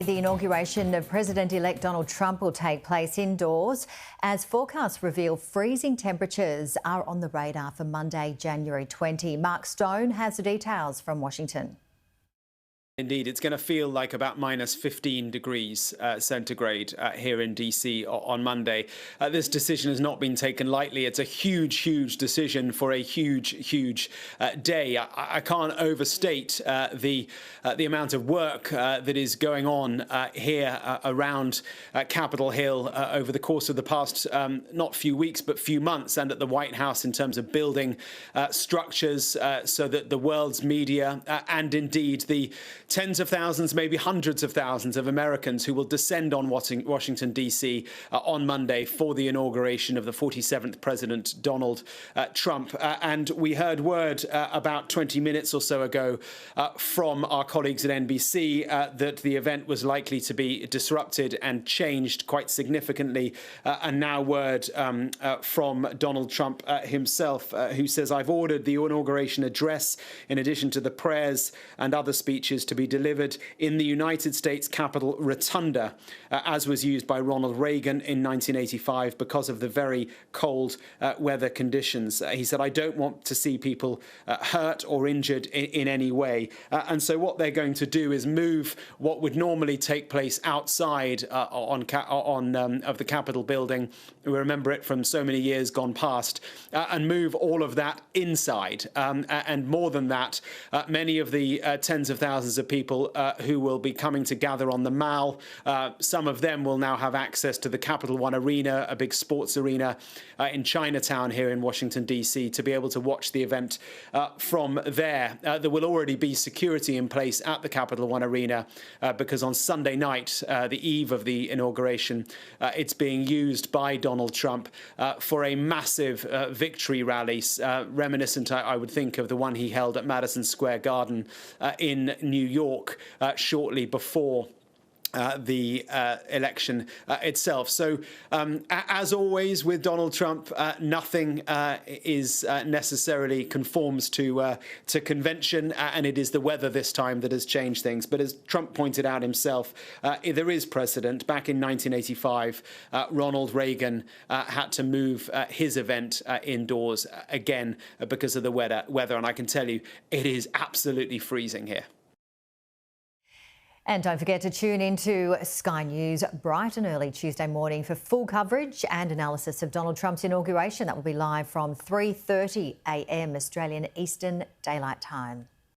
The inauguration of President-elect Donald Trump will take place indoors as forecasts reveal freezing temperatures are on the radar for Monday, January 20. Mark Stone has the details from Washington. Indeed, it's going to feel like about minus 15 degrees centigrade here in D.C. on Monday. This decision has not been taken lightly. It's a huge decision for a huge day. I can't overstate the amount of work that is going on here around Capitol Hill over the course of the past not few weeks but few months, and at the White House in terms of building structures so that the world's media and indeed the tens of thousands, maybe hundreds of thousands of Americans who will descend on Washington D.C. On Monday for the inauguration of the 47th President Donald Trump. And we heard word about 20 minutes or so ago from our colleagues at NBC that the event was likely to be disrupted and changed quite significantly. And now word from Donald Trump himself, who says, "I've ordered the inauguration address, in addition to the prayers and other speeches, to be delivered in the United States Capitol Rotunda, as was used by Ronald Reagan in 1985 because of the very cold weather conditions." He said, "I don't want to see people hurt or injured in any way." And so what they're going to do is move what would normally take place outside of the Capitol building. We remember it from so many years gone past, and move all of that inside. And more than that, many of the tens of thousands of people who will be coming to gather on the Mall. Some of them will now have access to the Capital One Arena, a big sports arena in Chinatown here in Washington, D.C., to be able to watch the event from there. There will already be security in place at the Capital One Arena because on Sunday night, the eve of the inauguration, it's being used by Donald Trump for a massive victory rally, reminiscent, I would think, of the one he held at Madison Square Garden in New York shortly before the election itself. So, as always with Donald Trump, nothing is necessarily conforms to convention, and it is the weather this time that has changed things. But as Trump pointed out himself, there is precedent. Back in 1985, Ronald Reagan had to move his event indoors again because of the weather, and I can tell you, it is absolutely freezing here. And don't forget to tune into Sky News bright and early Tuesday morning for full coverage and analysis of Donald Trump's inauguration. That will be live from 3:30 a.m. Australian Eastern Daylight Time.